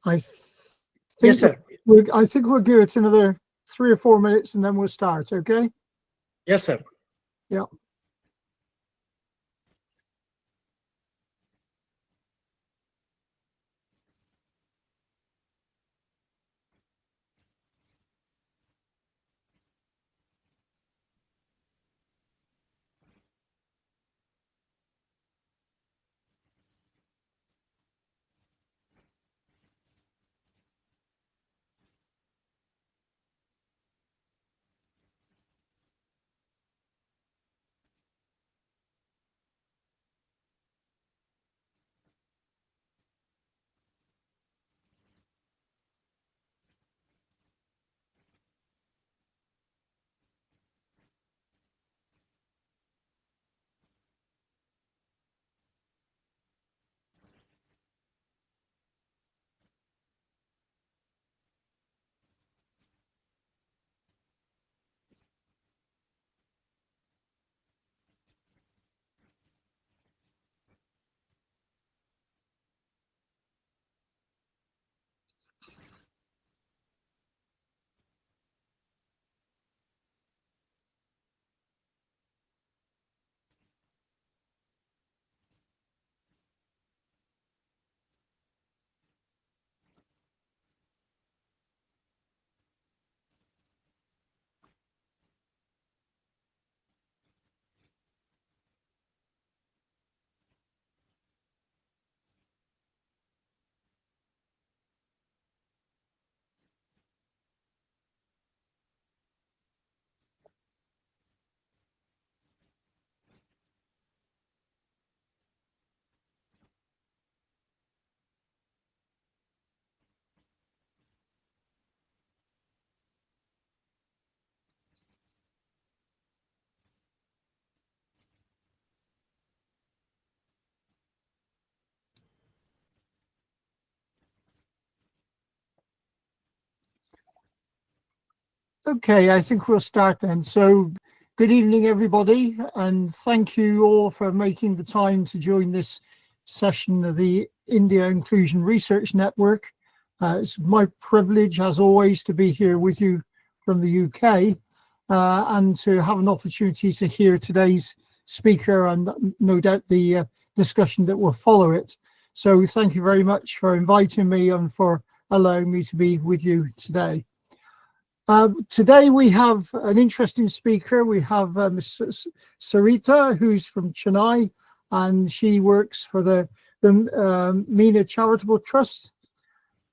I Yes, think sir. I think we'll give it another 3 or 4 minutes and then we'll start. Okay. Yes, sir. Yeah. Okay, I think we'll start then. So, good evening, everybody, and thank you all for making the time to join this session of the India Inclusion Research Network. It's my privilege, as always, to be here with you from the UK and to have an opportunity to hear today's speaker and no doubt the discussion that will follow it. So, thank you very much for inviting me and for allowing me to be with you today. Today we have an interesting speaker. We have Ms. Saritha, who's from Chennai, and she works for the Meena Charitable Trust.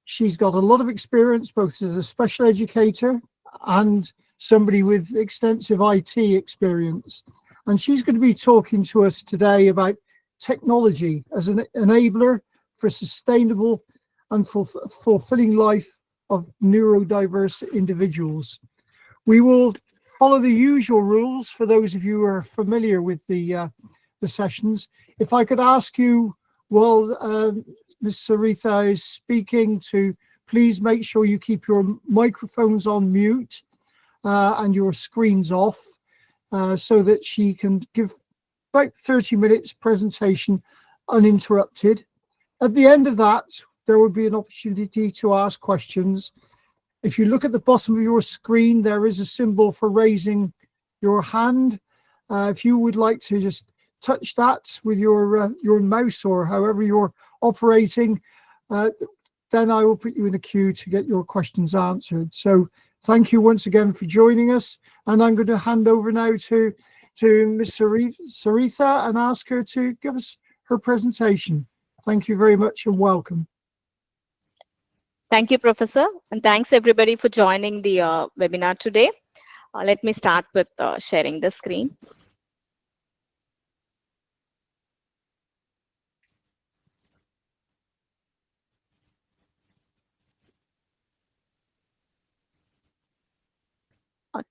She's got a lot of experience, both as a special educator and somebody with extensive IT experience. And she's going to be talking to us today about technology as an enabler for sustainable and fulfilling life of neurodiverse individuals. We will follow the usual rules for those of you who are familiar with the sessions. If I could ask you, while Ms. Saritha is speaking, to please make sure you keep your microphones on mute and your screens off so that she can give about 30 minutes presentation uninterrupted. At the end of that, there will be an opportunity to ask questions. If you look at the bottom of your screen, there is a symbol for raising your hand. If you would like to just touch that with your mouse or however you're operating, then I will put you in a queue to get your questions answered. So thank you once again for joining us. And I'm going to hand over now to Ms. Saritha and ask her to give us her presentation. Thank you very much and welcome. Thank you, Professor, and thanks everybody for joining the webinar today. Let me start with sharing the screen.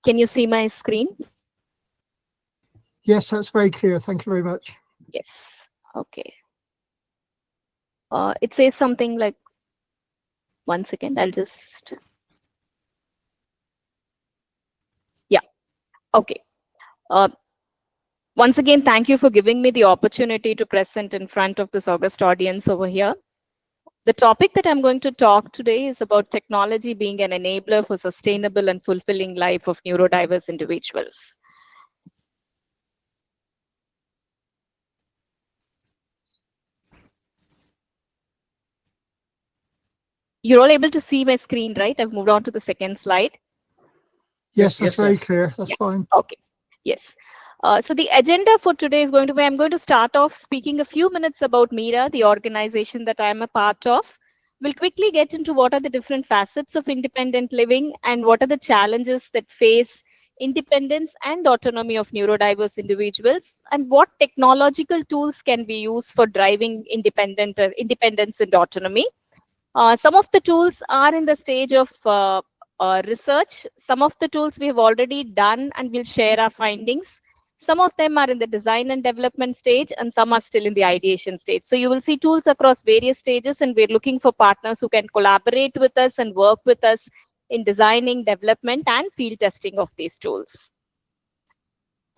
Can you see my screen? Yes, that's very clear. Thank you very much. Yes. Okay. It says something like, one second, I'll just, yeah, okay. Once again, thank you for giving me the opportunity to present in front of this august audience over here. The topic that I'm going to talk today is about technology being an enabler for sustainable and fulfilling life of neurodiverse individuals. You're all able to see my screen, right? I've moved on to the second slide. Yes, that's yes, very yes. clear. That's fine. Okay, yes. So the agenda for today is going to be, I'm going to start off speaking a few minutes about MIRA, the organization that I'm a part of. We'll quickly get into what are the different facets of independent living and what are the challenges that face independence and autonomy of neurodiverse individuals, and what technological tools can be used for driving independence and autonomy. Some of the tools are in the stage of research. Some of the tools we have already done and we'll share our findings. Some of them are in the design and development stage, and some are still in the ideation stage. So you will see tools across various stages, and we're looking for partners who can collaborate with us and work with us in designing, development, and field testing of these tools.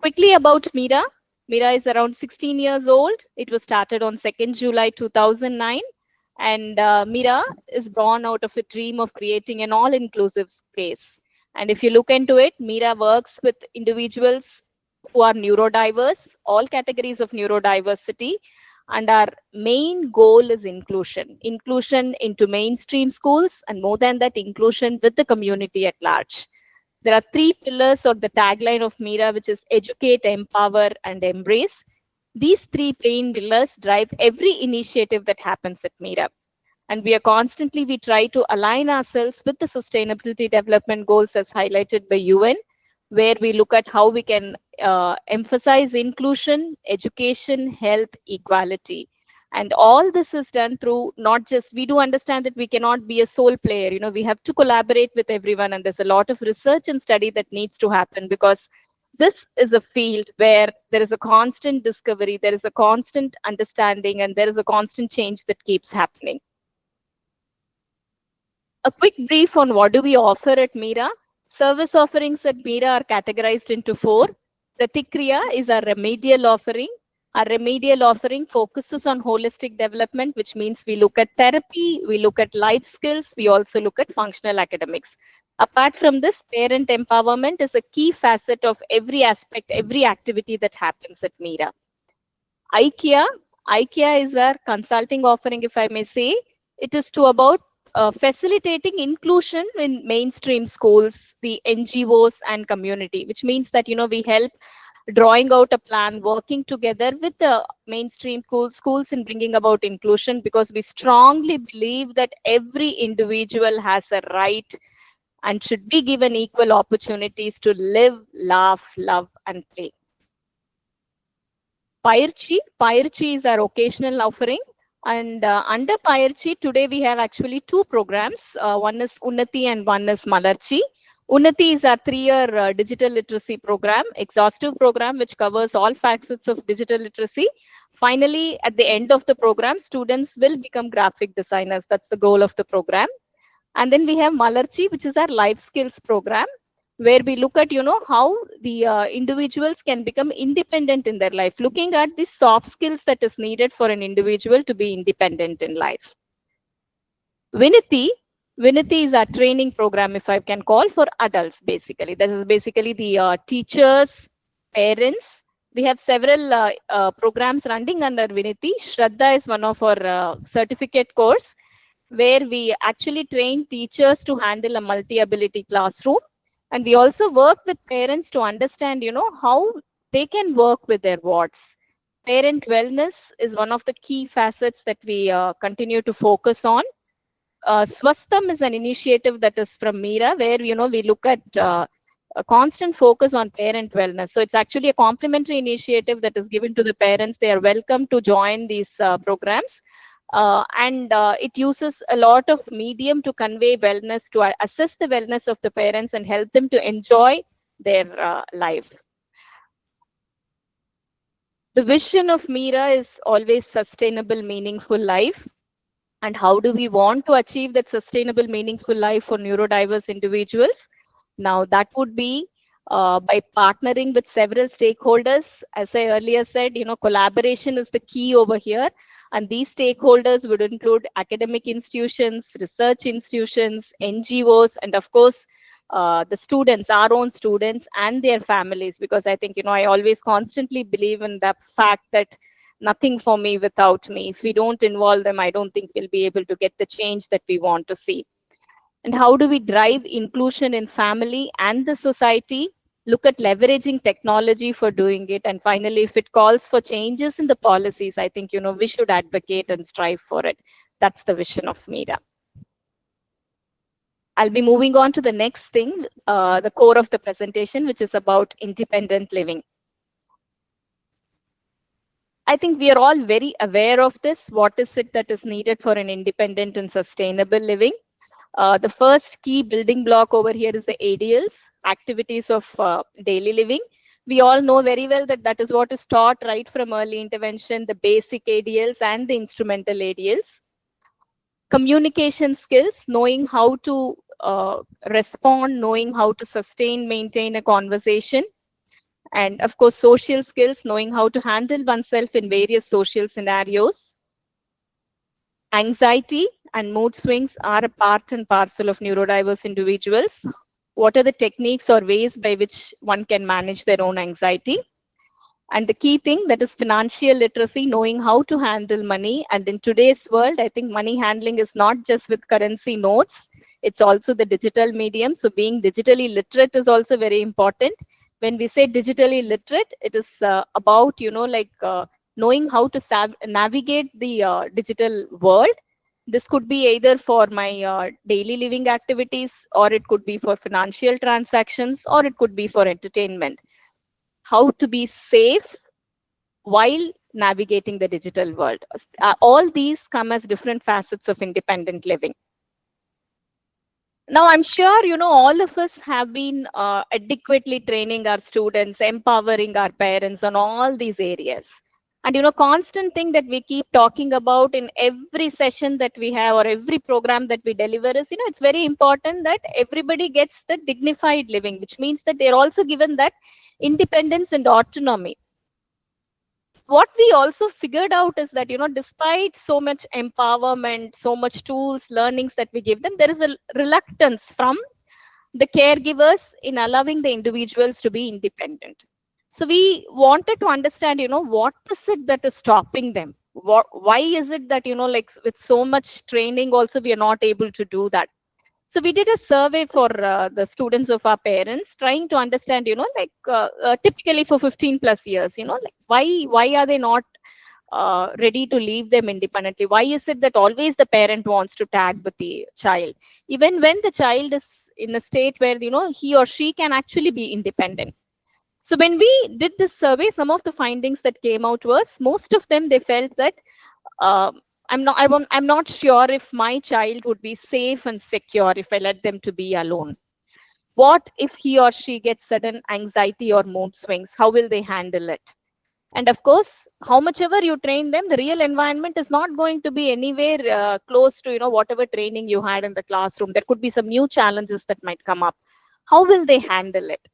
Quickly about MIRA. MIRA is around 16 years old. It was started on 2nd July 2009. And MIRA is born out of a dream of creating an all-inclusive space. And if you look into it, MIRA works with individuals who are neurodiverse, all categories of neurodiversity. And our main goal is inclusion. Inclusion into mainstream schools, and more than that, inclusion with the community at large. There are three pillars or the tagline of MIRA, which is educate, empower, and embrace. These three main pillars drive every initiative that happens at MIRA. And we try to align ourselves with the sustainability development goals as highlighted by UN, where we look at how we can emphasize inclusion, education, health, equality. And all this is done through not just, we do understand that we cannot be a sole player, we have to collaborate with everyone. And there's a lot of research and study that needs to happen, because this is a field where there is a constant discovery, there is a constant understanding, and there is a constant change that keeps happening. A quick brief on what do we offer at MIRA. Service offerings at MIRA are categorized into four. Pratikriya is our remedial offering. Our remedial offering focuses on holistic development, which means we look at therapy, we look at life skills, we also look at functional academics. Apart from this, parent empowerment is a key facet of every aspect, every activity that happens at MIRA. IKEA is our consulting offering, if I may say. It is to about facilitating inclusion in mainstream schools, the NGOs and community, which means that, we help drawing out a plan, working together with the mainstream schools in bringing about inclusion, because we strongly believe that every individual has a right and should be given equal opportunities to live, laugh, love, and play. Payirchi is our occasional offering. And under Payirchi, today we have actually two programs. One is Unnati and one is Malarchi. Unnati is our 3-year digital literacy program, exhaustive program, which covers all facets of digital literacy. Finally, at the end of the program, students will become graphic designers. That's the goal of the program. And then we have Malarchi, which is our life skills program, where we look at, how the individuals can become independent in their life, looking at the soft skills that is needed for an individual to be independent in life. Vinity is our training program, if I can call, for adults, basically. This is basically the teachers, parents. We have several programs running under Vinity. Shraddha is one of our certificate course, where we actually train teachers to handle a multi-ability classroom. And we also work with parents to understand, how they can work with their wards. Parent wellness is one of the key facets that we continue to focus on. Swastham is an initiative that is from MIRA, where, we look at a constant focus on parent wellness. So it's actually a complementary initiative that is given to the parents. They are welcome to join these programs. And it uses a lot of medium to convey wellness, to assess the wellness of the parents and help them to enjoy their life. The vision of MIRA is always sustainable, meaningful life. And how do we want to achieve that sustainable, meaningful life for neurodiverse individuals? Now, that would be by partnering with several stakeholders. As I earlier said, collaboration is the key over here. And these stakeholders would include academic institutions, research institutions, NGOs, and of course, the students, our own students and their families, because I think, I always constantly believe in the fact that nothing for me without me. If we don't involve them, I don't think we'll be able to get the change that we want to see. And how do we drive inclusion in family and the society? Look at leveraging technology for doing it. And finally, if it calls for changes in the policies, I think, we should advocate and strive for it. That's the vision of Meera. I'll be moving on to the next thing, the core of the presentation, which is about independent living. I think we are all very aware of this. What is it that is needed for an independent and sustainable living? The first key building block over here is the ADLs, activities of daily living. We all know very well that that is what is taught right from early intervention, the basic ADLs and the instrumental ADLs. Communication skills, knowing how to respond, knowing how to sustain, maintain a conversation. And of course, social skills, knowing how to handle oneself in various social scenarios. Anxiety and mood swings are a part and parcel of neurodiverse individuals. What are the techniques or ways by which one can manage their own anxiety? And the key thing, that is financial literacy, knowing how to handle money. And in today's world, I think money handling is not just with currency notes, it's also the digital medium. So being digitally literate is also very important. When we say digitally literate, it is about, knowing how to navigate the digital world. This could be either for my daily living activities, or it could be for financial transactions, or it could be for entertainment. How to be safe while navigating the digital world. All these come as different facets of independent living. Now, I'm sure, all of us have been adequately training our students, empowering our parents on all these areas. And, constant thing that we keep talking about in every session that we have or every program that we deliver is, it's very important that everybody gets the dignified living, which means that they're also given that independence and autonomy. What we also figured out is that, despite so much empowerment, so much tools, learnings that we give them, there is a reluctance from the caregivers in allowing the individuals to be independent. So we wanted to understand, what is it that is stopping them? Why is it that, like with so much training also, we are not able to do that? So we did a survey for the students of our parents, trying to understand, typically for 15 plus years, like why are they not ready to leave them independently? Why is it that always the parent wants to tag with the child, even when the child is in a state where, he or she can actually be independent? So when we did this survey, some of the findings that came out was, most of them, they felt that I'm not sure if my child would be safe and secure if I let them to be alone. What if he or she gets sudden anxiety or mood swings? How will they handle it? And of course, how much ever you train them, the real environment is not going to be anywhere close to, whatever training you had in the classroom. There could be some new challenges that might come up. How will they handle it?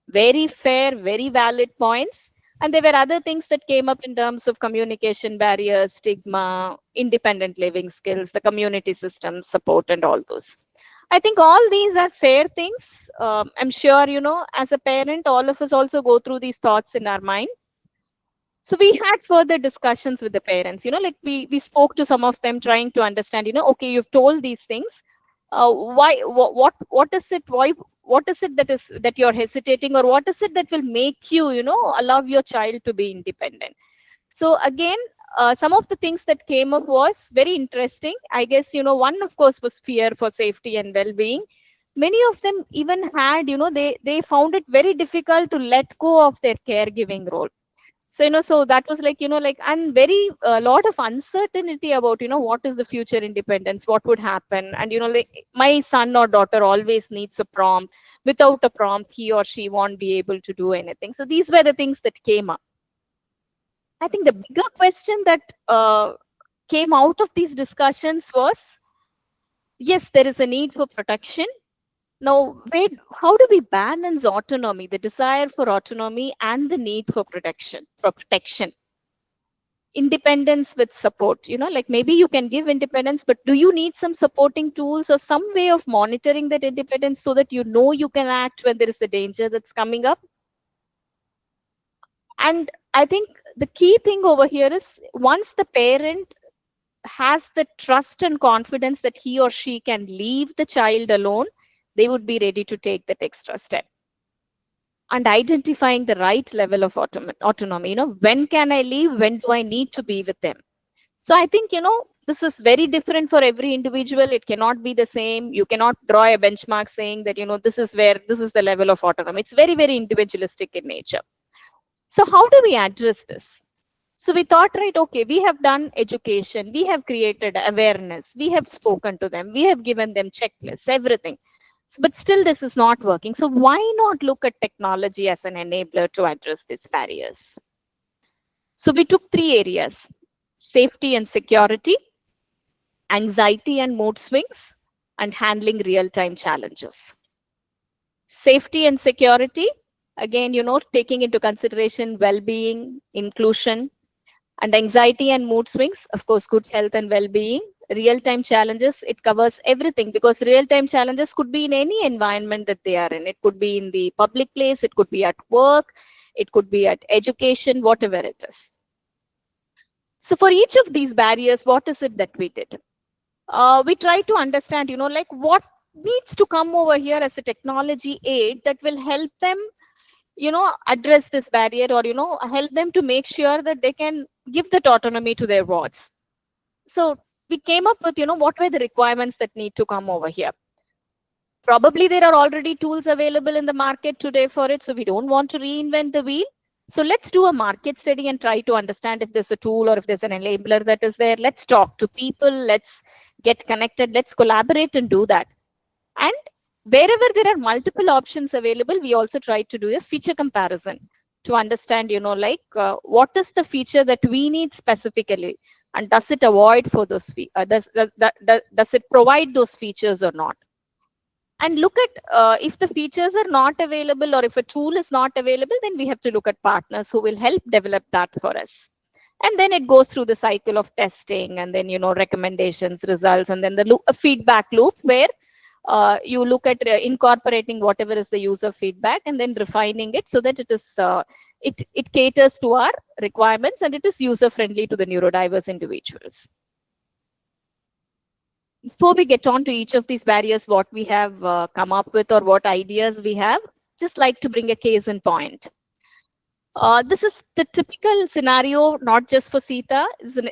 Very fair, very valid points. And there were other things that came up in terms of communication barriers, stigma, independent living skills, the community system support, and all those. I think all these are fair things. I'm sure, as a parent, all of us also go through these thoughts in our mind. So we had further discussions with the parents, like we spoke to some of them, trying to understand, okay, you've told these things. Why, what is it? Why, what is it that you're hesitating, or what is it that will make you, allow your child to be independent? So again, some of the things that came up was very interesting. I guess, one, of course, was fear for safety and well-being. Many of them even had, they found it very difficult to let go of their caregiving role. So, so that was like, and very a lot of uncertainty about, what is the future independence, what would happen. And, like my son or daughter always needs a prompt. Without a prompt, he or she won't be able to do anything. So these were the things that came up. I think the bigger question that came out of these discussions was, yes, there is a need for protection. Now, how do we balance autonomy, the desire for autonomy, and the need for protection? independence with support, like maybe you can give independence, but do you need some supporting tools or some way of monitoring that independence so that you can act when there is a danger that's coming up? And I think the key thing over here is once the parent has the trust and confidence that he or she can leave the child alone, they would be ready to take that extra step. And identifying the right level of autonomy, when can I leave? When do I need to be with them? So I think, this is very different for every individual. It cannot be the same. You cannot draw a benchmark saying that, this is the level of autonomy. It's very, very individualistic in nature. So how do we address this? So we thought, right, okay, we have done education, we have created awareness, we have spoken to them, we have given them checklists, everything. But still this is not working. So why not look at technology as an enabler to address these barriers? So we took 3 areas: safety and security, anxiety and mood swings, and handling real-time challenges. Safety and security, again, taking into consideration well-being, inclusion, and anxiety and mood swings, of course, good health and well-being. Real-time challenges, it covers everything, because real-time challenges could be in any environment that they are in. It could be in the public place, it could be at work, it could be at education, whatever it is. So for each of these barriers, what is it that we did? We try to understand, like what needs to come over here as a technology aid that will help them, address this barrier, or, help them to make sure that they can give that autonomy to their wards. So we came up with, what were the requirements that need to come over here. Probably there are already tools available in the market today for it, so we don't want to reinvent the wheel. So let's do a market study and try to understand if there's a tool or if there's an enabler that is there. Let's talk to people, let's get connected, let's collaborate and do that. And wherever there are multiple options available, we also try to do a feature comparison to understand, what is the feature that we need specifically, and does it avoid for those does it provide those features or not? And look at if the features are not available, or if a tool is not available, then we have to look at partners who will help develop that for us. And then it goes through the cycle of testing, and then recommendations, results, and then a feedback loop where you look at incorporating whatever is the user feedback and then refining it so that it is it caters to our requirements and it is user friendly to the neurodiverse individuals. Before we get on to each of these barriers, what we have come up with or what ideas we have, just like to bring a case in point. This is the typical scenario, not just for Sita.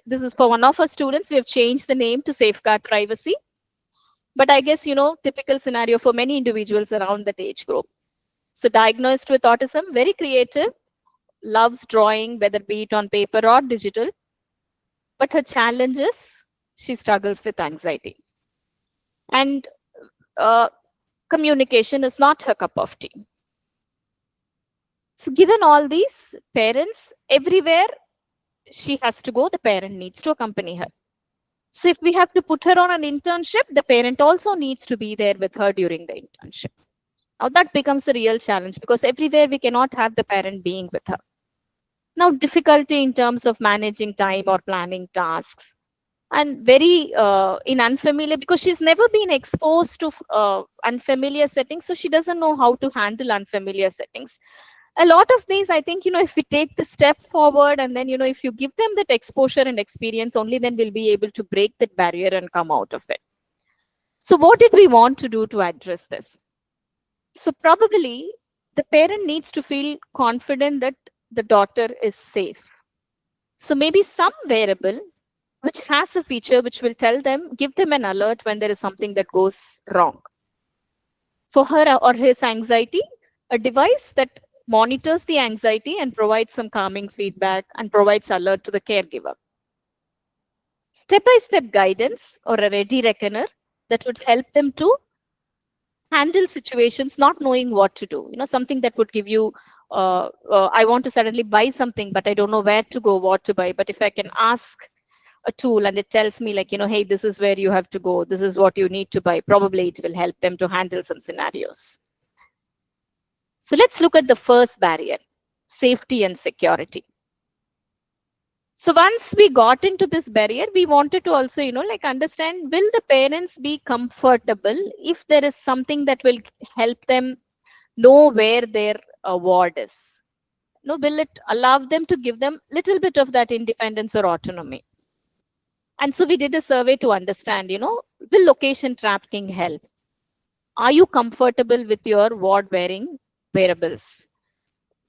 This is for one of our students. We have changed the name to Safeguard Privacy. But I guess, typical scenario for many individuals around that age group. So diagnosed with autism, very creative, loves drawing, whether be it on paper or digital. But her challenge is she struggles with anxiety. And communication is not her cup of tea. So given all these, parents, everywhere she has to go, the parent needs to accompany her. So if we have to put her on an internship, the parent also needs to be there with her during the internship. Now that becomes a real challenge because everywhere we cannot have the parent being with her. Now difficulty in terms of managing time or planning tasks, and very in unfamiliar, because she's never been exposed to unfamiliar settings, so she doesn't know how to handle unfamiliar settings. A lot of these, I think, if we take the step forward and then, if you give them that exposure and experience, only then we'll be able to break that barrier and come out of it. So what did we want to do to address this? So probably the parent needs to feel confident that the daughter is safe. So maybe some wearable which has a feature which will tell them, give them an alert when there is something that goes wrong. For her or his anxiety, a device that monitors the anxiety and provides some calming feedback and provides alert to the caregiver. Step-by-step guidance or a ready reckoner that would help them to handle situations not knowing what to do. Something that would give you, I want to suddenly buy something, but I don't know where to go, what to buy. But if I can ask a tool and it tells me like, hey, this is where you have to go, this is what you need to buy, probably it will help them to handle some scenarios. So let's look at the first barrier, safety and security. So once we got into this barrier, we wanted to also, like understand, will the parents be comfortable if there is something that will help them know where their ward is? No, will it allow them to give them little bit of that independence or autonomy? And so we did a survey to understand, will location tracking help? Are you comfortable with your ward wearing wearables?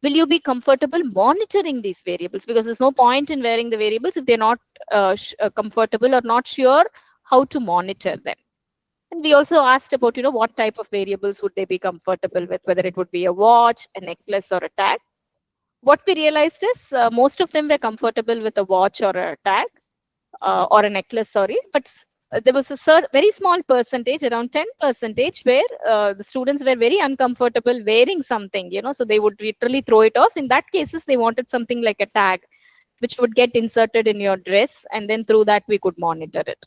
Will you be comfortable monitoring these variables? Because there's no point in wearing the variables if they're not comfortable or not sure how to monitor them. And we also asked about, what type of variables would they be comfortable with, whether it would be a watch, a necklace, or a tag. What we realized is most of them were comfortable with a watch or a tag or a necklace, sorry. But there was a very small percentage, around 10%, where the students were very uncomfortable wearing something, so they would literally throw it off. In that cases, they wanted something like a tag, which would get inserted in your dress, and then through that we could monitor it.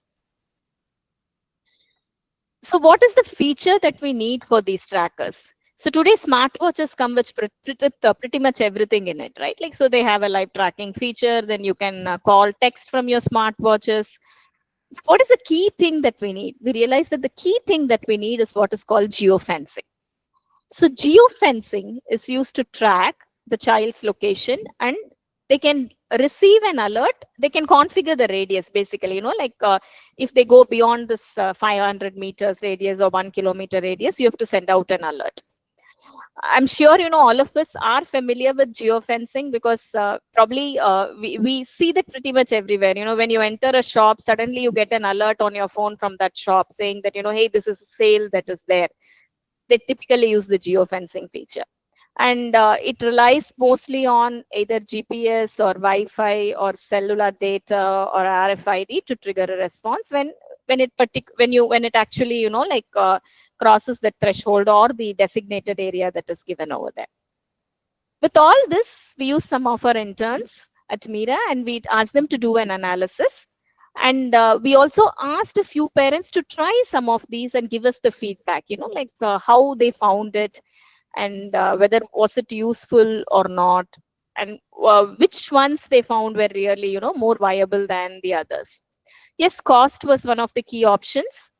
So what is the feature that we need for these trackers? So today smartwatches come with pretty much everything in it, right? Like, so they have a live tracking feature, then you can call, text from your smartwatches. What is the key thing that we need? We realize that the key thing that we need is what is called geofencing. So geofencing is used to track the child's location, and they can receive an alert. They can configure the radius, basically, like if they go beyond this 500 meters radius or 1 kilometer radius, you have to send out an alert. I'm sure, all of us are familiar with geofencing, because probably we see that pretty much everywhere. When you enter a shop, suddenly you get an alert on your phone from that shop saying that, hey, this is a sale that is there. They typically use the geofencing feature. And it relies mostly on either GPS or Wi-Fi or cellular data or RFID to trigger a response when it actually crosses the threshold or the designated area that is given over there. With all this, we use some of our interns at Mira, and we asked them to do an analysis. And we also asked a few parents to try some of these and give us the feedback, how they found it, and whether was it useful or not, and which ones they found were really, more viable than the others. Yes, cost was one of the key options.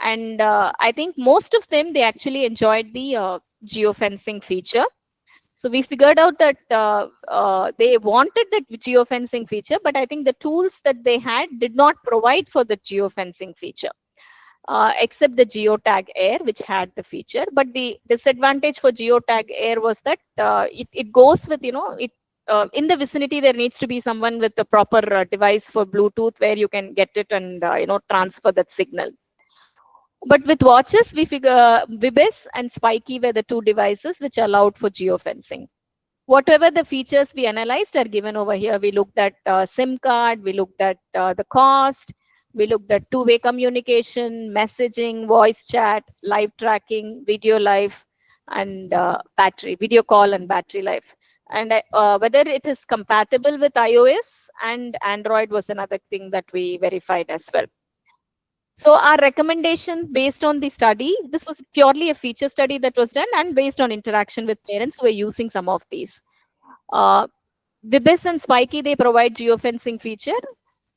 And I think most of them, they actually enjoyed the geofencing feature. So we figured out that they wanted that geofencing feature, but I think the tools that they had did not provide for the geofencing feature, except the Geotag Air, which had the feature. But the disadvantage for Geotag Air was that it goes with, in the vicinity, there needs to be someone with the proper device for Bluetooth where you can get it and, transfer that signal. But with watches, we figure Vibes and Spiky were the two devices which allowed for geofencing. Whatever the features we analyzed are given over here. We looked at SIM card, we looked at the cost, we looked at two-way communication, messaging, voice chat, live tracking, video life, and video call and battery life. And whether it is compatible with iOS and Android was another thing that we verified as well. So our recommendation based on the study, this was purely a feature study that was done and based on interaction with parents who were using some of these. Vibes and Spiky, they provide geofencing feature.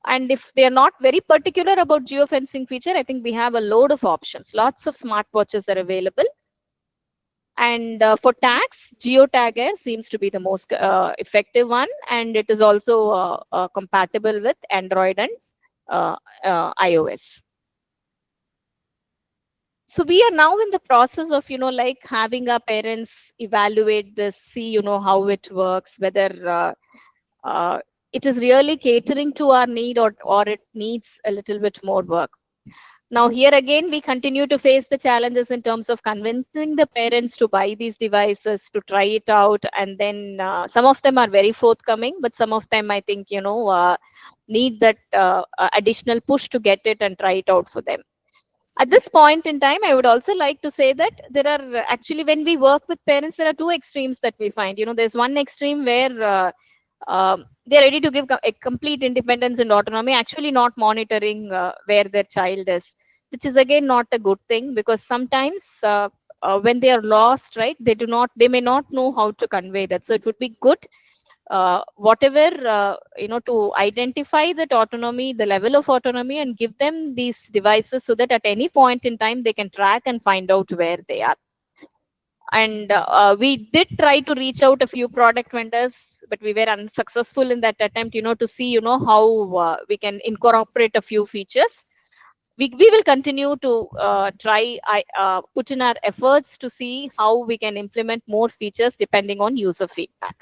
And if they're not very particular about geofencing feature, I think we have a load of options. Lots of smartwatches are available. And for tags, Geotag Air seems to be the most effective one. And it is also compatible with Android and iOS. So we are now in the process of, having our parents evaluate this, see, how it works, whether it is really catering to our need or it needs a little bit more work. Now, here again, we continue to face the challenges in terms of convincing the parents to buy these devices, to try it out. And then some of them are very forthcoming, but some of them, I think, need that additional push to get it and try it out for them. At this point in time, I would also like to say that there are actually, when we work with parents, there are two extremes that we find. There's one extreme where they're ready to give a complete independence and autonomy, actually not monitoring where their child is, which is again not a good thing, because sometimes when they are lost, right, they may not know how to convey that. So it would be good whatever, to identify that autonomy, the level of autonomy, and give them these devices so that at any point in time they can track and find out where they are. And we did try to reach out a few product vendors, but we were unsuccessful in that attempt, to see, how we can incorporate a few features. We will continue to put in our efforts to see how we can implement more features depending on user feedback.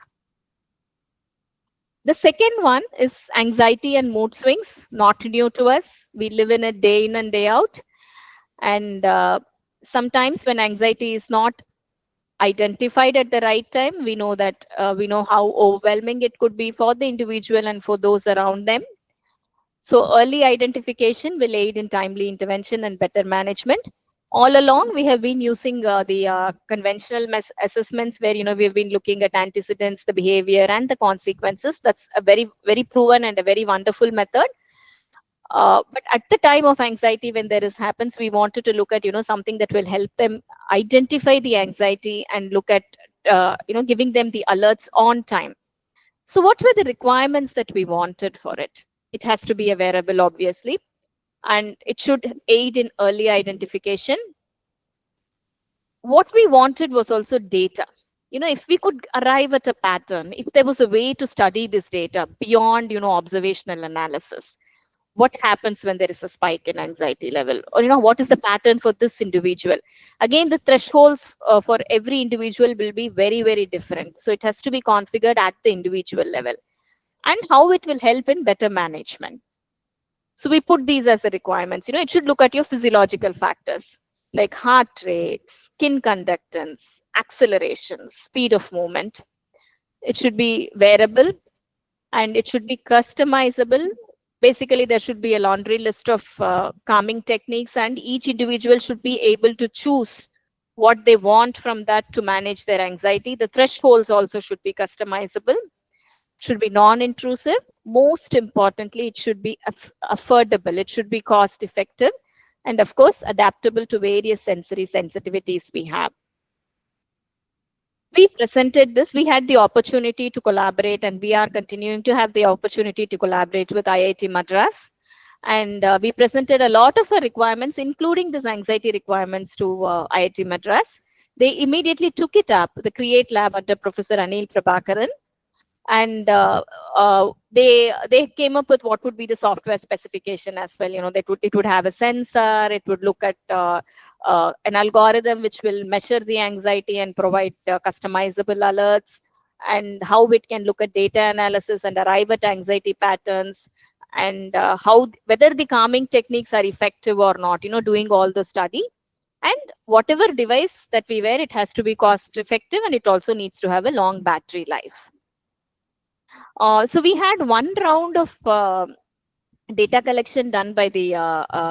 The second one is anxiety and mood swings, not new to us. We live in it day in and day out. And sometimes when anxiety is not identified at the right time, we know that we know how overwhelming it could be for the individual and for those around them. So early identification will aid in timely intervention and better management. All along, we have been using the conventional assessments where, we've been looking at antecedents, the behavior, and the consequences. That's a very, very proven and a very wonderful method. But at the time of anxiety, when there is happens, we wanted to look at, something that will help them identify the anxiety and look at, giving them the alerts on time. So what were the requirements that we wanted for it? It has to be a wearable, obviously, and it should aid in early identification. What we wanted was also data. If we could arrive at a pattern, if there was a way to study this data beyond, observational analysis, what happens when there is a spike in anxiety level, or what is the pattern for this individual? Again, the thresholds for every individual will be very, very different, so it has to be configured at the individual level, and how it will help in better management. So we put these as the requirements. It should look at your physiological factors like heart rate, skin conductance, acceleration, speed of movement. It should be wearable and it should be customizable. Basically, there should be a laundry list of calming techniques, and each individual should be able to choose what they want from that to manage their anxiety. The thresholds also should be customizable, should be non-intrusive. Most importantly, it should be affordable, it should be cost effective, and of course, adaptable to various sensory sensitivities we have. We presented this, we had the opportunity to collaborate, and we are continuing to have the opportunity to collaborate with IIT Madras. And we presented a lot of requirements, including this anxiety requirements to IIT Madras. They immediately took it up, the CREATE lab under Professor Anil Prabhakaran. And they came up with what would be the software specification as well. It would have a sensor, it would look at an algorithm which will measure the anxiety and provide customizable alerts, and how it can look at data analysis and arrive at anxiety patterns, and whether the calming techniques are effective or not, doing all the study. And whatever device that we wear, it has to be cost effective, and it also needs to have a long battery life. So we had one round of data collection done by the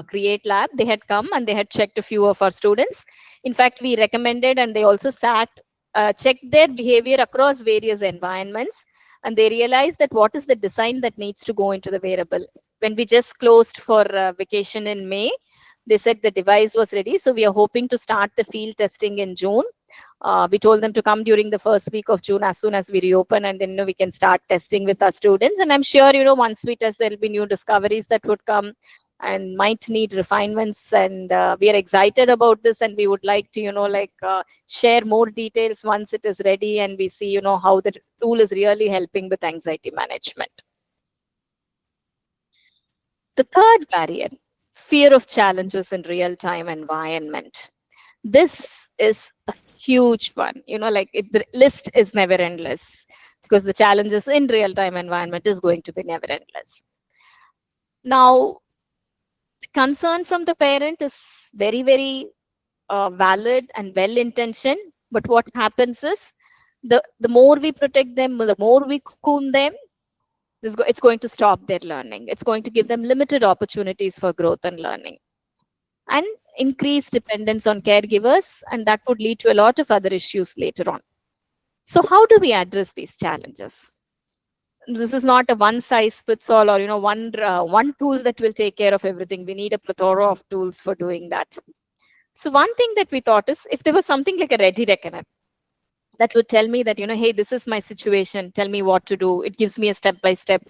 CREATE lab. They had come and they had checked a few of our students. In fact, we recommended, and they also checked their behavior across various environments, and they realized that what is the design that needs to go into the wearable. When we just closed for vacation in May, they said the device was ready. So we are hoping to start the field testing in June. We told them to come during the first week of June as soon as we reopen, and then we can start testing with our students. And I'm sure once we test, there will be new discoveries that would come and might need refinements. And we are excited about this, and we would like to share more details once it is ready and we see how the tool is really helping with anxiety management. The third barrier, fear of challenges in real-time environment. This is a huge one. The list is never endless, because the challenges in real-time environment is going to be never endless. Now, the concern from the parent is very, very valid and well-intentioned. But what happens is, the more we protect them, the more we cocoon them, it's going to stop their learning. It's going to give them limited opportunities for growth and learning, and increased dependence on caregivers, and that would lead to a lot of other issues later on. So how do we address these challenges? This is not a one-size-fits-all, or one tool that will take care of everything. We need a plethora of tools for doing that. So one thing that we thought is, if there was something like a ready reckoner, that would tell me that, hey, this is my situation, tell me what to do. It gives me a step by step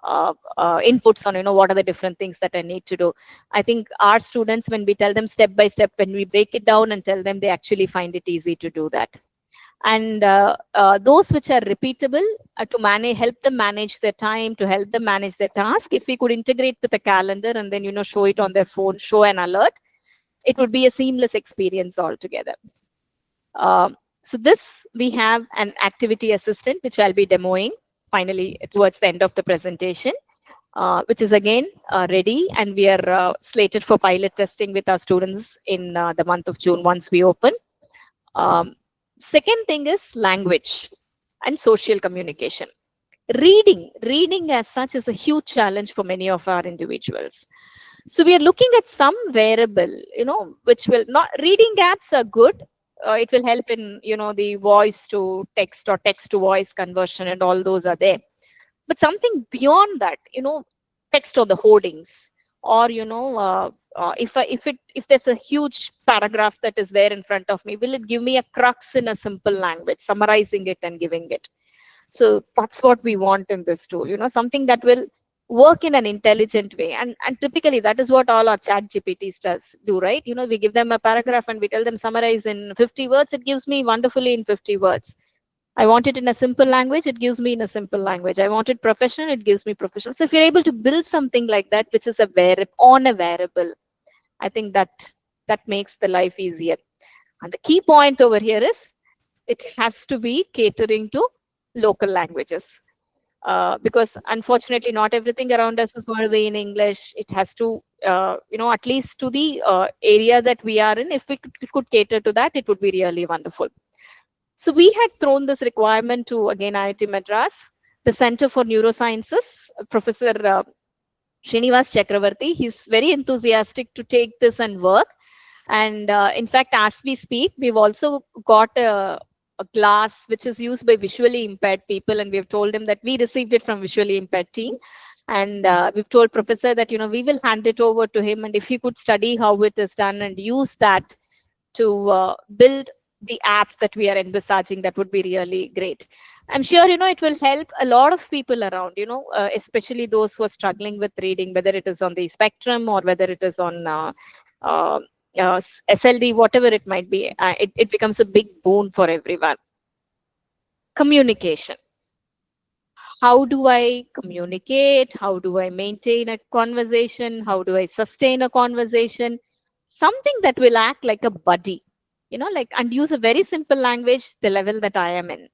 inputs on, what are the different things that I need to do. I think our students, when we tell them step by step, when we break it down and tell them, they actually find it easy to do that. And those which are repeatable, to manage, help them manage their time, to help them manage their task, if we could integrate with a calendar and then, show it on their phone, show an alert, it would be a seamless experience altogether. So this, we have an activity assistant, which I'll be demoing finally towards the end of the presentation, which is again ready, and we are slated for pilot testing with our students in the month of June once we open. Second thing is language and social communication. Reading as such is a huge challenge for many of our individuals. So we are looking at some variable, which will not, reading apps are good. It will help in, the voice to text or text to voice conversion, and all those are there. But something beyond that, text or the hoardings, or, if there's a huge paragraph that is there in front of me, will it give me a crux in a simple language, summarizing it and giving it? So that's what we want in this tool, something that will work in an intelligent way. And typically that is what all our chat GPTs do, right? We give them a paragraph and we tell them summarize in 50 words. It gives me wonderfully in 50 words. I want it in a simple language, it gives me in a simple language. I want it professional, it gives me professional. So if you're able to build something like that, which is a variable, I think that makes the life easier. And the key point over here is it has to be catering to local languages. Because unfortunately, not everything around us is going to be in English. It has to, at least to the area that we are in, if we could cater to that, it would be really wonderful. So we had thrown this requirement to, again, IIT Madras, the Center for Neurosciences, Professor Srinivas Chakravarti. He's very enthusiastic to take this and work. And in fact, as we speak, we've also got a glass which is used by visually impaired people, and we've told him that we received it from visually impaired team. And we've told Professor that, we will hand it over to him, and if he could study how it is done and use that to build the apps that we are envisaging, that would be really great. I'm sure, it will help a lot of people around, especially those who are struggling with reading, whether it is on the spectrum or whether it is on SLD, whatever it might be. It becomes a big boon for everyone. Communication. How do I communicate? How do I maintain a conversation? How do I sustain a conversation? Something that will act like a buddy, and use a very simple language, the level that I am in.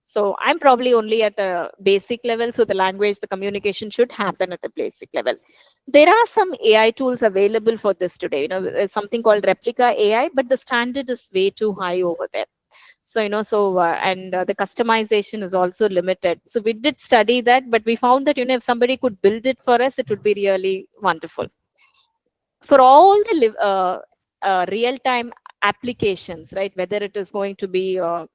So I'm probably only at a basic level. So the language, the communication should happen at a basic level. There are some AI tools available for this today. There's something called Replica AI, but the standard is way too high over there. So, the customization is also limited. So we did study that, but we found that, if somebody could build it for us, it would be really wonderful. For all the real-time applications, right? Whether it is going to be a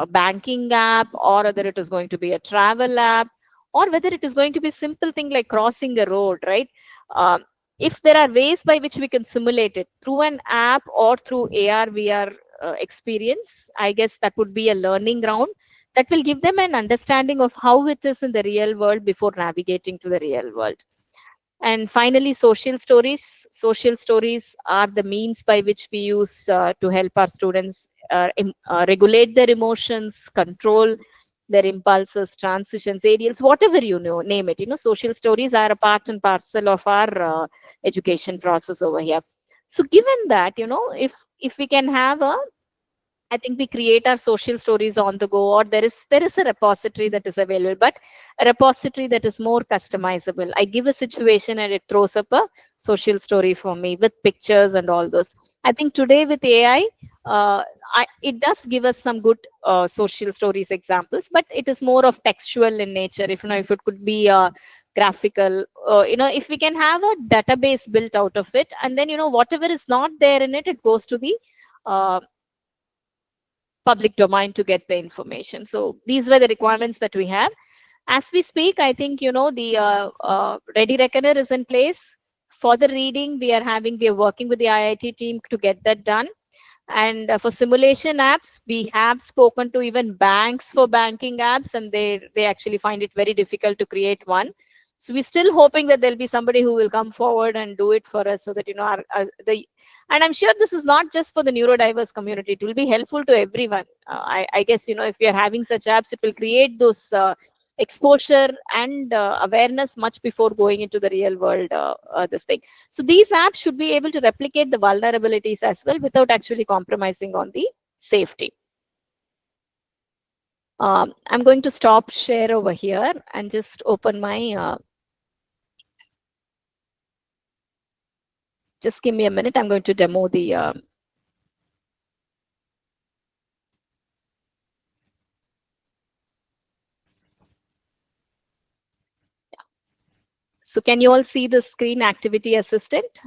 banking app, or whether it is going to be a travel app, or whether it is going to be simple thing like crossing a road, right? If there are ways by which we can simulate it through an app or through AR, VR experience, I guess that would be a learning ground that will give them an understanding of how it is in the real world before navigating to the real world. And finally, social stories. Social stories are the means by which we use to help our students regulate their emotions, control their impulses, transitions, aerials, whatever name it. Social stories are a part and parcel of our education process over here. So given that, if we can have I think we create our social stories on the go, or there is a repository that is available, but a repository that is more customizable. I give a situation and it throws up a social story for me with pictures and all those. I think today with AI, it does give us some good social stories examples, but it is more of textual in nature. If it could be graphical, if we can have a database built out of it, and then whatever is not there in it, it goes to the public domain to get the information. So these were the requirements that we have. As we speak, I think, the Ready Reckoner is in place. For the reading, we are working with the IIT team to get that done. And for simulation apps, we have spoken to even banks for banking apps, and they actually find it very difficult to create one. So we're still hoping that there'll be somebody who will come forward and do it for us, so that and I'm sure this is not just for the neurodiverse community. It will be helpful to everyone. I guess if we are having such apps, it will create those exposure and awareness much before going into the real world. This thing. So these apps should be able to replicate the vulnerabilities as well without actually compromising on the safety. I'm going to stop share over here and just open my. Just give me a minute. I'm going to demo the. So can you all see the screen activity assistant?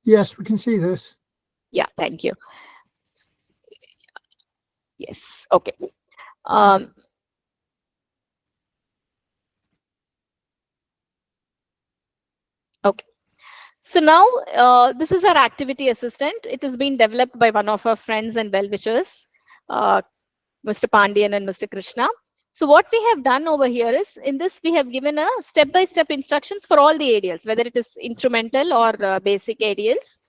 Yes, we can see this. Yeah, thank you. Yes, okay. Um, okay. So now this is our activity assistant. It has been developed by one of our friends and well-wishers, Mr. Pandian and Mr. Krishna. So what we have done over here is, in this we have given a step-by-step instructions for all the ADLs, whether it is instrumental or basic ADLs.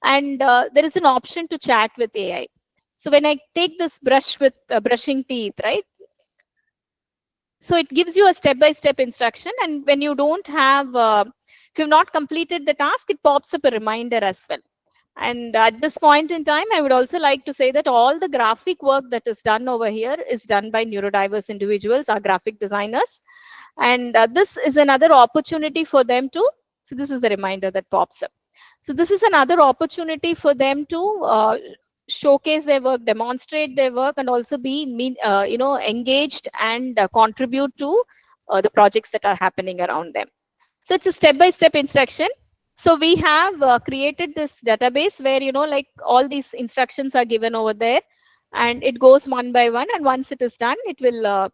And there is an option to chat with AI. So when I take this brush with brushing teeth, right? So it gives you a step-by-step instruction, and when you don't have, if you've not completed the task, it pops up a reminder as well. And at this point in time, I would also like to say that all the graphic work that is done over here is done by neurodiverse individuals, our graphic designers. And this is another opportunity for them to, so this is the reminder that pops up. So this is another opportunity for them to showcase their work, demonstrate their work, and also be engaged and contribute to the projects that are happening around them. So it's a step-by-step instruction. So we have created this database where like all these instructions are given over there, and it goes one by one. And once it is done, it will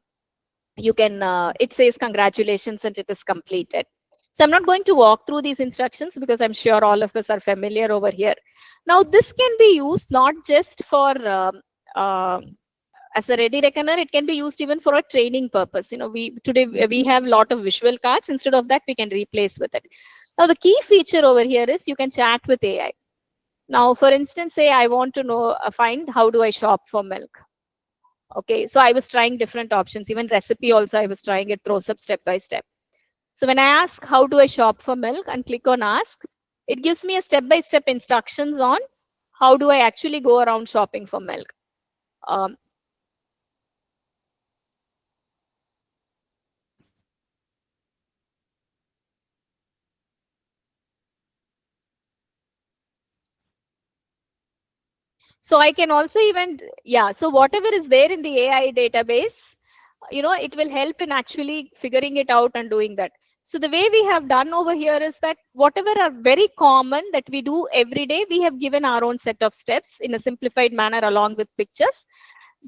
it says congratulations and it is completed. So I'm not going to walk through these instructions because I'm sure all of us are familiar over here. Now this can be used not just for as a ready reckoner, it can be used even for a training purpose. Today we have a lot of visual cards. Instead of that, we can replace with it. Now the key feature over here is you can chat with AI. Now, for instance, say I want to know, find how do I shop for milk. Okay, so I was trying different options, even recipe also I was trying, it throws up step by step. So when I ask how do I shop for milk and click on ask, it gives me a step by step instructions on how do I actually go around shopping for milk. So I can also even, yeah, so whatever is there in the AI database, it will help in actually figuring it out and doing that. So the way we have done over here is that whatever are very common that we do every day, we have given our own set of steps in a simplified manner along with pictures.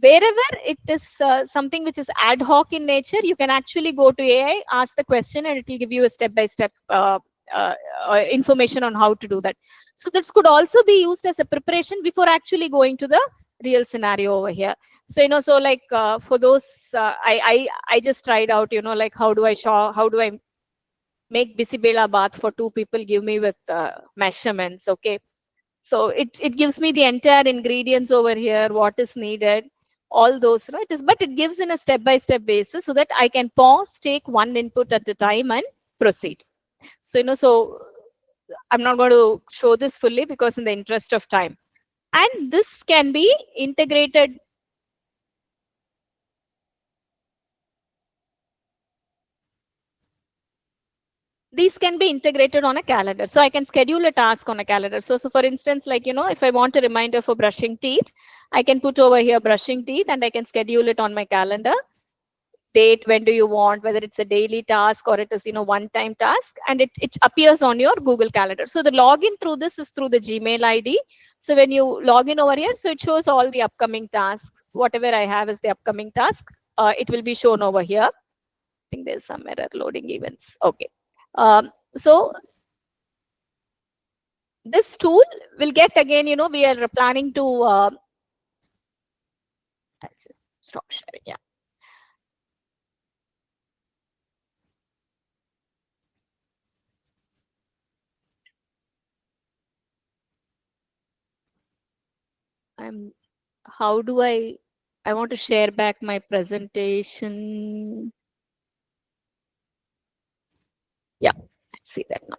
Wherever it is something which is ad hoc in nature, you can actually go to AI, ask the question, and it will give you a step-by-step information on how to do that. So this could also be used as a preparation before actually going to the real scenario over here. So so like for those, I just tried out, like how do I make bisibela bath for 2 people, give me with measurements. Okay, so it gives me the entire ingredients over here, what is needed, all those, right? But it gives in a step-by-step basis so that I can pause, take one input at a time and proceed. So so I'm not going to show this fully because in the interest of time. And this can be integrated. These can be integrated on a calendar. So I can schedule a task on a calendar. So for instance, like, if I want a reminder for brushing teeth, I can put over here brushing teeth and I can schedule it on my calendar. Date, when do you want, whether it's a daily task or it is, one-time task, and it appears on your Google Calendar. So the login through this is through the Gmail ID. So when you log in over here, so it shows all the upcoming tasks. Whatever I have is the upcoming task. It will be shown over here. I think there's some error loading events. Okay. So this tool will get again, we are planning to stop sharing. Yeah. How do I want to share back my presentation. Yeah, I see that now.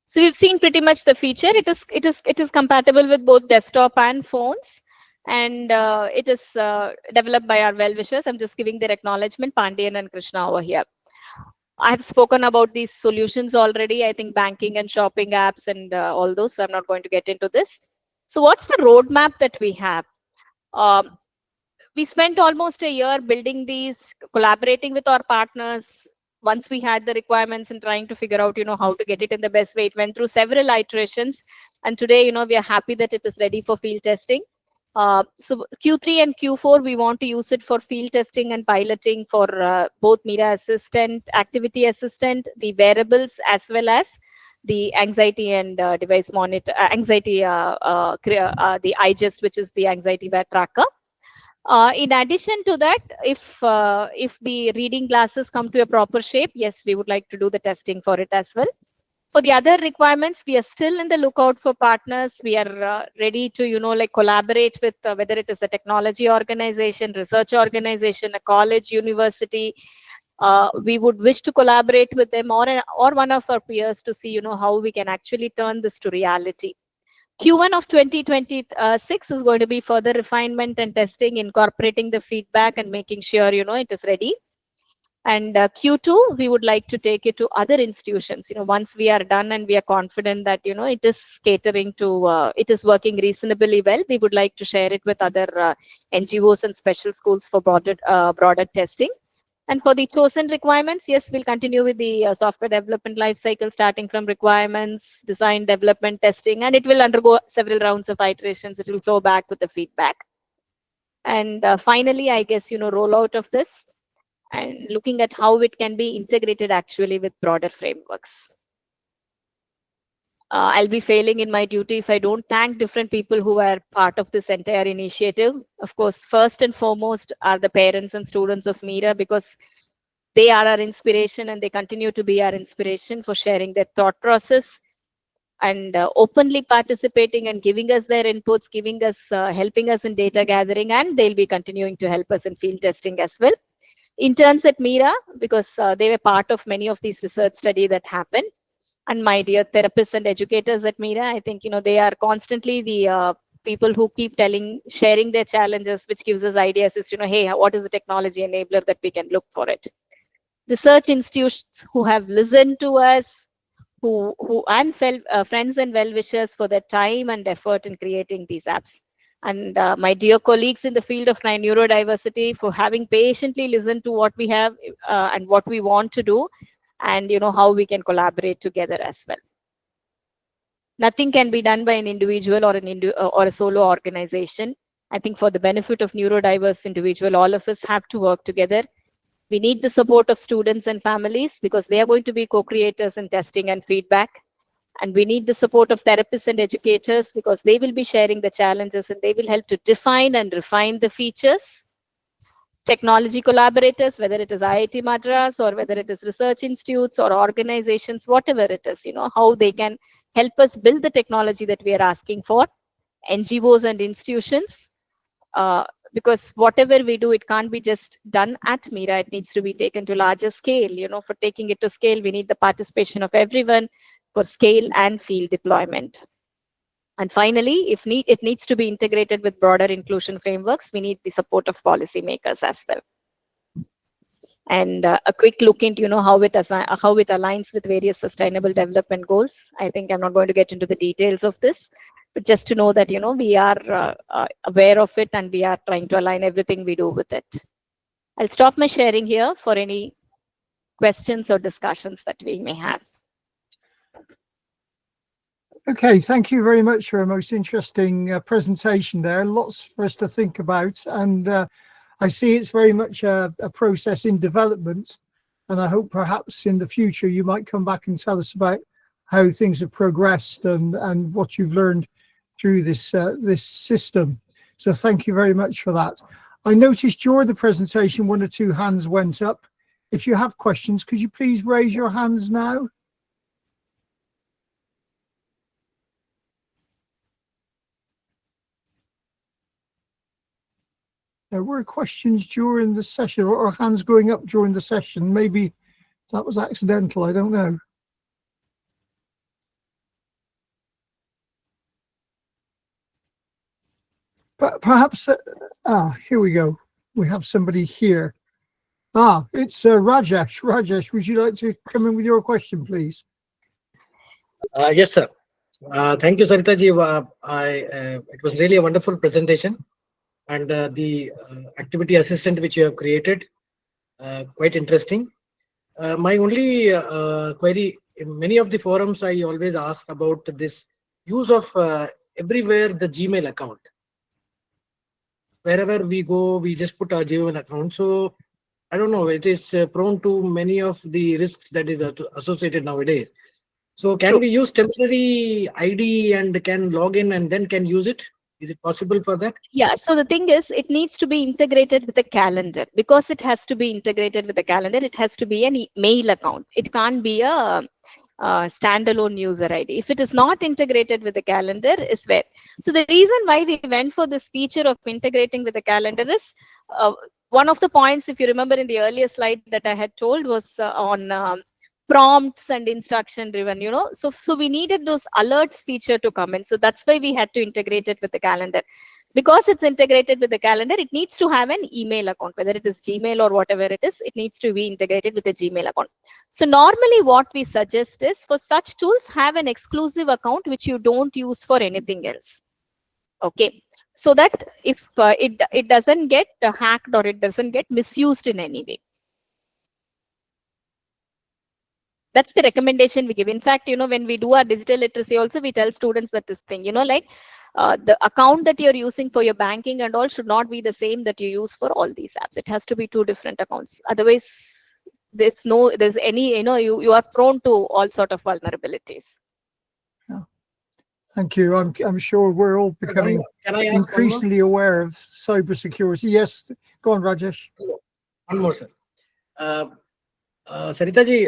So we've seen pretty much the feature. It is compatible with both desktop and phones, and it is developed by our well-wishers. I'm just giving their acknowledgement, Pandian and Krishna over here. I have spoken about these solutions already. I think banking and shopping apps and all those. So I'm not going to get into this. So what's the roadmap that we have? Um, we spent almost a year building these, collaborating with our partners. Once we had the requirements and trying to figure out, how to get it in the best way, it went through several iterations. And today, we are happy that it is ready for field testing. So Q3 and Q4, we want to use it for field testing and piloting for both Mira Assistant, Activity Assistant, the wearables, as well as the anxiety and device monitor, the iGest, which is the anxiety wear tracker. In addition to that, if the reading glasses come to a proper shape, yes, we would like to do the testing for it as well. For the other requirements, we are still in the lookout for partners. We are ready to, collaborate with whether it is a technology organization, research organization, a college, university. We would wish to collaborate with them or one of our peers to see, how we can actually turn this to reality. Q1 of 2026 is going to be further refinement and testing, incorporating the feedback and making sure, it is ready. And Q2, we would like to take it to other institutions. Once we are done and we are confident that, it is catering to, it is working reasonably well, we would like to share it with other NGOs and special schools for broader testing. And for the chosen requirements, yes, we'll continue with the software development lifecycle, starting from requirements, design, development, testing, and it will undergo several rounds of iterations. It will flow back with the feedback. And finally, I guess, rollout of this and looking at how it can be integrated actually with broader frameworks. I'll be failing in my duty if I don't thank different people who are part of this entire initiative. Of course, first and foremost are the parents and students of Mira, because they are our inspiration and they continue to be our inspiration for sharing their thought process and openly participating and giving us their inputs, giving us, helping us in data gathering, and they'll be continuing to help us in field testing as well. Interns at Mira, because they were part of many of these research studies that happened. And my dear therapists and educators at Mira, I think, they are constantly the people who keep sharing their challenges, which gives us ideas as, hey, what is the technology enabler that we can look for it? Research institutions who have listened to us, who and friends and well-wishers for their time and effort in creating these apps. And my dear colleagues in the field of neurodiversity for having patiently listened to what we have and what we want to do, and how we can collaborate together as well. Nothing can be done by an individual or a solo organization. I think for the benefit of neurodiverse individual, all of us have to work together. We need the support of students and families because they are going to be co-creators in testing and feedback. And we need the support of therapists and educators because they will be sharing the challenges and they will help to define and refine the features. Technology collaborators, whether it is IIT Madras or whether it is research institutes or organizations, whatever it is, how they can help us build the technology that we are asking for. NGOs and institutions, because whatever we do, it can't be just done at Mira. It needs to be taken to larger scale. For taking it to scale, we need the participation of everyone for scale and field deployment. And finally, it needs to be integrated with broader inclusion frameworks. We need the support of policymakers as well. And a quick look into, how it aligns with various sustainable development goals. I think I'm not going to get into the details of this, but just to know that, we are aware of it and we are trying to align everything we do with it. I'll stop my sharing here for any questions or discussions that we may have. Okay, thank you very much for a most interesting presentation there. Lots for us to think about, and I see it's very much a process in development, and I hope perhaps in the future you might come back and tell us about how things have progressed and what you've learned through this system. So thank you very much for that. I noticed during the presentation, 1 or 2 hands went up. If you have questions, could you please raise your hands now? There were questions during the session or hands going up during the session. Maybe that was accidental, I don't know. But perhaps, here we go. We have somebody here. It's Rajesh. Rajesh, would you like to come in with your question, please? Yes, sir. Thank you, Saritha ji. It was really a wonderful presentation, and the activity assistant which you have created, quite interesting. My only query, in many of the forums, I always ask about this use of everywhere the Gmail account. Wherever we go, we just put our Gmail account. So I don't know, it is prone to many of the risks that is associated nowadays. So can we use temporary ID and can log in and then can use it? Is it possible for that? Yeah, so the thing is, it needs to be integrated with a calendar. Because it has to be integrated with a calendar, it has to be an mail account. It can't be a standalone user ID. If it is not integrated with the calendar, is where. So the reason why we went for this feature of integrating with the calendar is one of the points, if you remember in the earlier slide that I had told, was on prompts and instruction driven, so we needed those alerts feature to come in. So that's why we had to integrate it with the calendar. Because it's integrated with the calendar, it needs to have an email account, whether it is Gmail or whatever it is, it needs to be integrated with a Gmail account. So normally what we suggest is, for such tools, have an exclusive account which you don't use for anything else. Okay, so that if it doesn't get hacked or it doesn't get misused in any way. That's the recommendation we give. In fact, when we do our digital literacy also, we tell students that this thing, like the account that you're using for your banking and all should not be the same that you use for all these apps. It has to be 2 different accounts. Otherwise, there's any, you are prone to all sort of vulnerabilities. Yeah. Thank you. I'm sure we're all becoming increasingly aware of cybersecurity. Yes, go on, Rajesh. One more, sir. Saritha ji,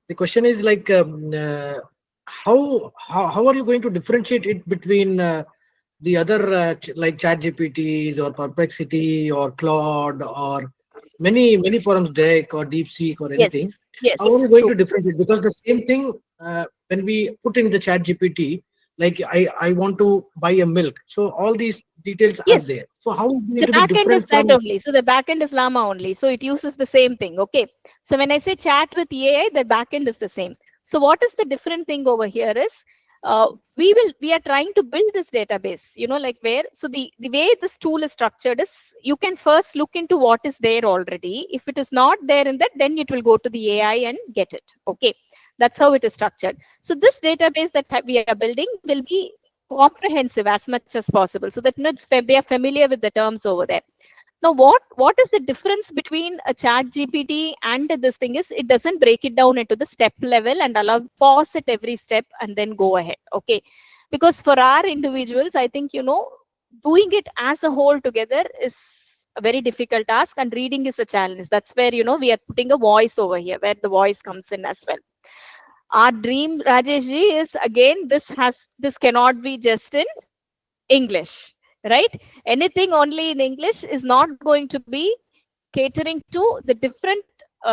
the question is like, how are you going to differentiate it between the other like ChatGPTs or Perplexity or Claude or many forums, Deck or DeepSeek or anything? Yes. How are you going to differentiate? Because the same thing when we put in the ChatGPT, like I want to buy a milk, so all these details are there. So how is it the to be backend is different that only. So the backend is Llama only. So it uses the same thing. Okay. So when I say chat with AI, the backend is the same. So what is the different thing over here is we are trying to build this database, like where, so the way this tool is structured is, you can first look into what is there already. If it is not there in that, then it will go to the AI and get it. Okay. That's how it is structured. So this database that we are building will be comprehensive as much as possible, so that they are familiar with the terms over there. Now, what is the difference between a chat GPT and this thing is, it doesn't break it down into the step level and allow pause at every step and then go ahead. Okay, because for our individuals, I think, doing it as a whole together is a very difficult task, and reading is a challenge. That's where, we are putting a voice over here, where the voice comes in as well. Our dream, Rajesh ji, is again, this cannot be just in English, right? Anything only in English is not going to be catering to the different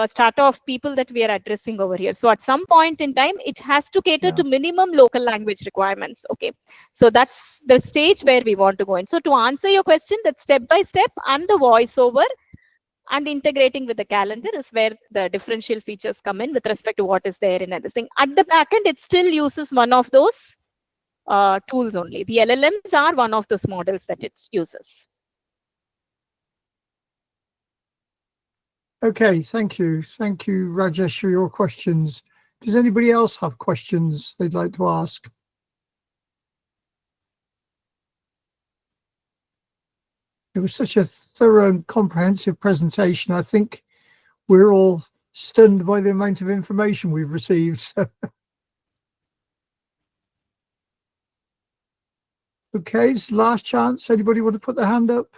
strata of people that we are addressing over here. So at some point in time, it has to cater to minimum local language requirements. Okay, so that's the stage where we want to go in. So to answer your question, that step by step and the voiceover and integrating with the calendar is where the differential features come in with respect to what is there in this thing. At the back end, it still uses one of those tools only. The LLMs are one of those models that it uses. Okay, thank you. Thank you, Rajesh, for your questions. Does anybody else have questions they'd like to ask? It was such a thorough and comprehensive presentation. I think we're all stunned by the amount of information we've received. So. Okay, it's last chance. Anybody want to put their hand up?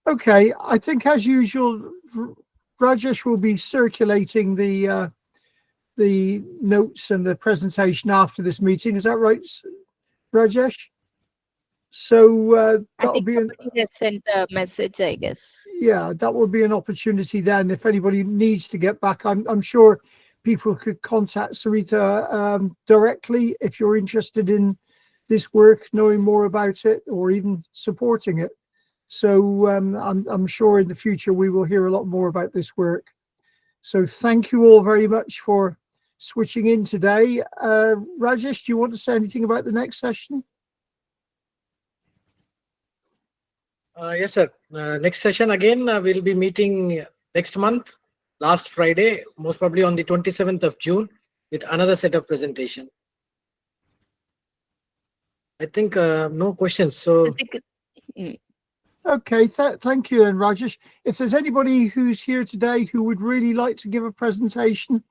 Okay, I think as usual, Rajesh will be circulating the notes and the presentation after this meeting. Is that right, Rajesh? So that'll be somebody has sent a message, I guess. Yeah, that will be an opportunity then. If anybody needs to get back, I'm sure people could contact Saritha directly if you're interested in this work, knowing more about it, or even supporting it. So I'm sure in the future we will hear a lot more about this work. So thank you all very much for switching in today. Rajesh, do you want to say anything about the next session? Yes, sir. Next session again, we'll be meeting next month, last Friday, most probably on the 27th of June, with another set of presentation. I think no questions. So. Okay, thank you then, Rajesh. If there's anybody who's here today who would really like to give a presentation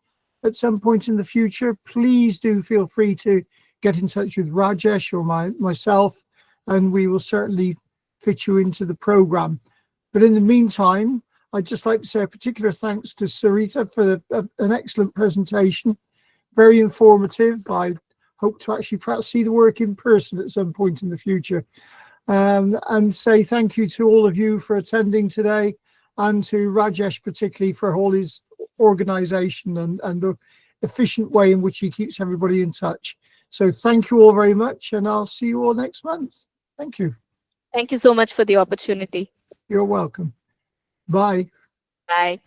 at some point in the future, please do feel free to get in touch with Rajesh or myself, and we will certainly fit you into the program. But in the meantime, I'd just like to say a particular thanks to Saritha for an excellent presentation, very informative. I hope to actually perhaps see the work in person at some point in the future. And say thank you to all of you for attending today, and to Rajesh particularly for all his organization and the efficient way in which he keeps everybody in touch. So thank you all very much, and I'll see you all next month. Thank you. Thank you so much for the opportunity. You're welcome. Bye. Bye.